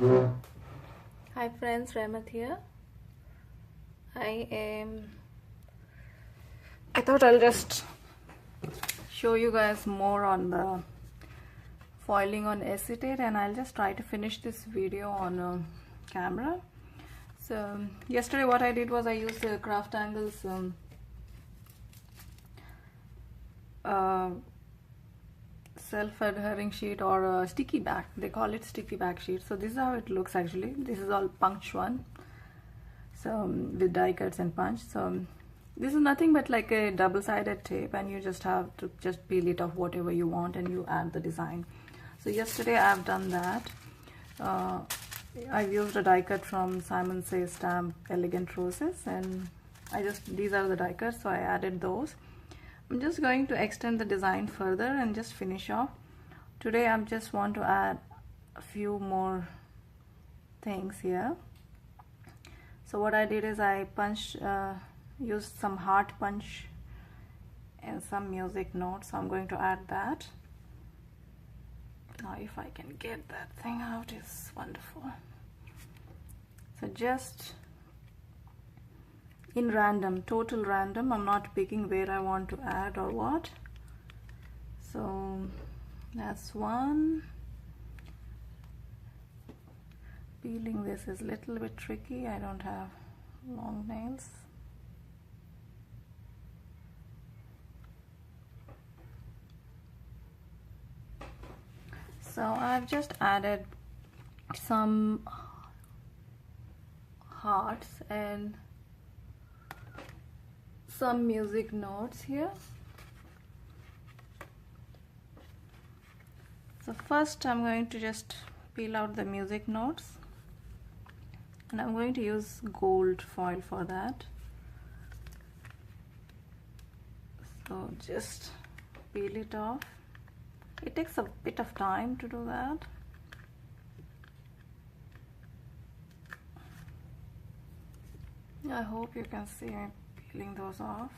Hi friends, Rahmat here. I thought I'll just show you guys more on the foiling on acetate, and I'll just try to finish this video on camera. So yesterday what I did was I used the CrafTangles self-adhering sheet, or a sticky back. They call it sticky back sheet. So this is how it looks actually. This is all punch one, so with die cuts and punch. So this is nothing but like a double-sided tape, and you just have to just peel it off whatever you want and you add the design. So yesterday I've done that. I've used a die cut from Simon Says Stamp Elegant Roses, and these are the die cuts, so I added those. I'm just going to extend the design further and just finish off. Today I just want to add a few more things here. So what I did is I used some heart punch and some music notes. So I'm going to add that. Now if I can get that thing out, it's wonderful. So just in random, total random, I'm not picking where I want to add or what. So that's one. Peeling this is a little bit tricky. I don't have long nails. So I've just added some hearts and some music notes here. So first I'm going to just peel out the music notes, and I'm going to use gold foil for that. So just peel it off. It takes a bit of time to do that. I hope you can see me peeling those off.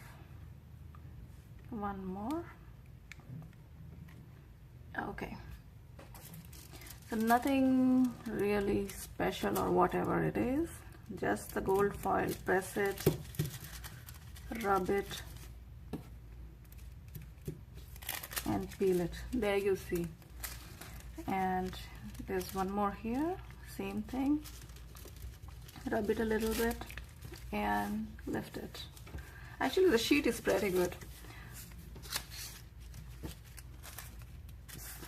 One more. Okay. So nothing really special or whatever it is. Just the gold foil. Press it, rub it, and peel it. There you see. And there's one more here. Same thing. Rub it a little bit and lift it. Actually the sheet is pretty good.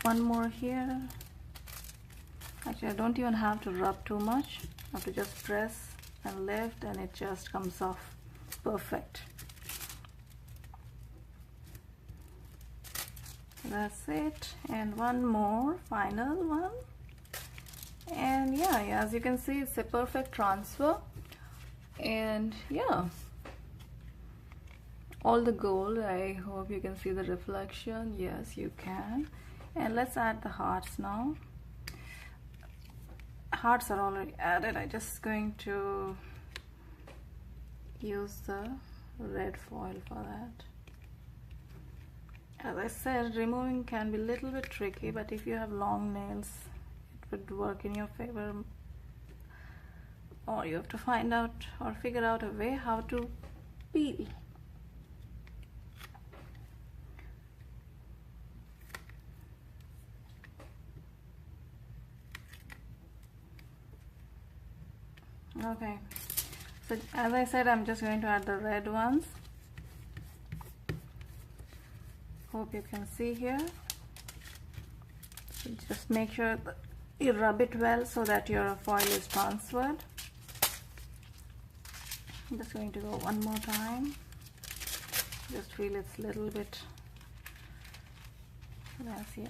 One more here. Actually I don't even have to rub too much. I have to just press and lift, and it just comes off perfect. That's it. And one more, final one. And yeah, as you can see, it's a perfect transfer. And yeah, all the gold. I hope you can see the reflection. Yes, you can. And let's add the hearts now. Hearts are already added. I'm just going to use the red foil for that. As I said, removing can be a little bit tricky, but if you have long nails, it would work in your favor. Or you have to find out or figure out a way how to peel. Okay, so as I said, I'm just going to add the red ones. Hope you can see here. So just make sure that you rub it well so that your foil is transferred. I'm just going to go one more time. Just feel it's a little bit messy.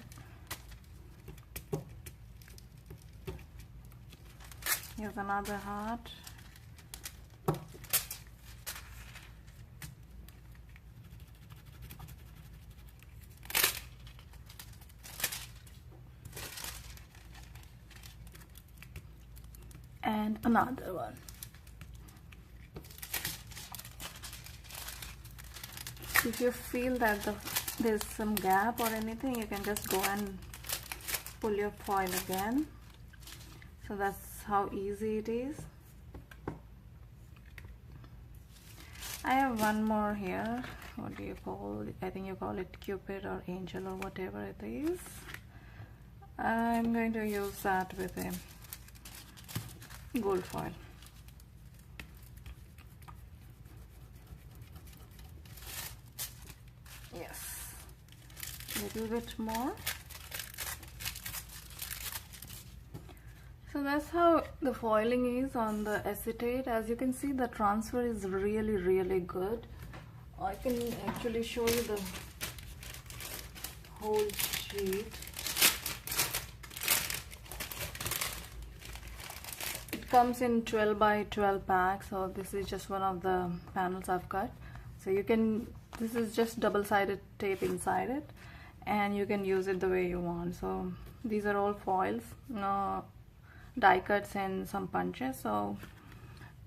Here's another heart. And another one. If you feel that there's some gap or anything, you can just go and pull your foil again. So that's how easy it is. I have one more here. What do you call it? I think you call it Cupid or Angel or whatever it is. I'm going to use that with a gold foil. Yes, a little bit more. So that's how the foiling is on the acetate. As you can see, the transfer is really good. I can actually show you the whole sheet. It comes in 12 by 12 packs, so this is just one of the panels I've cut. So you can, this is just double-sided tape inside it, and you can use it the way you want. So these are all foils, die cuts and some punches. So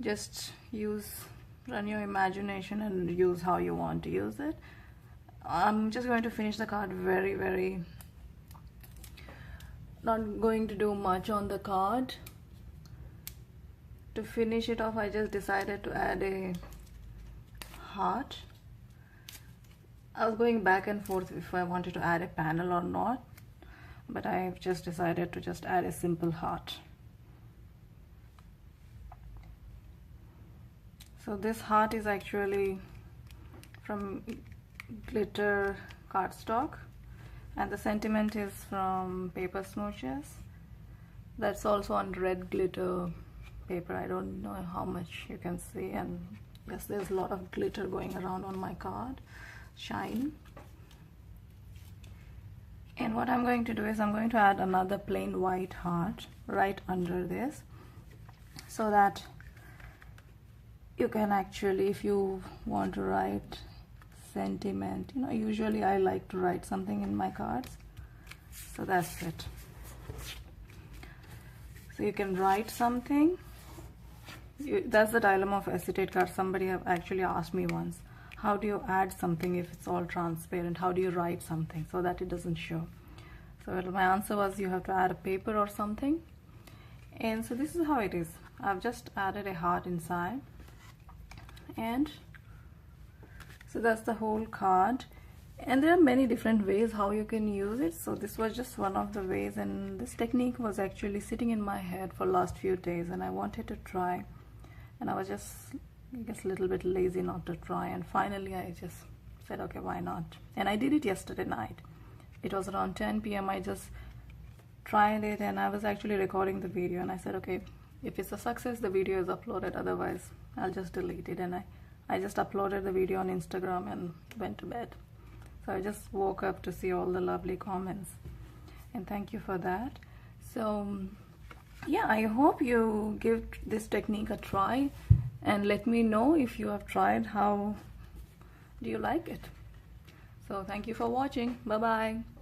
just run your imagination and use how you want to use it. I'm just going to finish the card very not going to do much on the card. To finish it off, I just decided to add a heart. I was going back and forth if I wanted to add a panel or not, but I've just decided to just add a simple heart. So this heart is actually from glitter cardstock, and the sentiment is from paper smooches. That's also on red glitter paper. I don't know how much you can see, and yes, there's a lot of glitter going around on my card. Shine. And what I'm going to do is I'm going to add another plain white heart right under this, so that you can actually, if you want to write sentiment, you know, usually I like to write something in my cards, so that's it. So you can write something. That's the dilemma of acetate cards. Somebody have actually asked me once, how do you add something if it's all transparent? How do you write something so that it doesn't show? So my answer was, you have to add a paper or something. And so this is how it is. I've just added a heart inside, and so that's the whole card. And there are many different ways how you can use it. So this was just one of the ways, and this technique was actually sitting in my head for last few days, and I wanted to try, and I was just, I guess, a little bit lazy not to try, and finally I just said, okay, why not? And I did it yesterday night. It was around 10 p.m. I just tried it, and I was actually recording the video, and I said, okay, if it's a success, the video is uploaded, otherwise I'll just delete it. And I just uploaded the video on Instagram and went to bed. So I just woke up to see all the lovely comments, and thank you for that. So yeah, I hope you give this technique a try, and let me know if you have tried, how do you like it. So thank you for watching. Bye bye.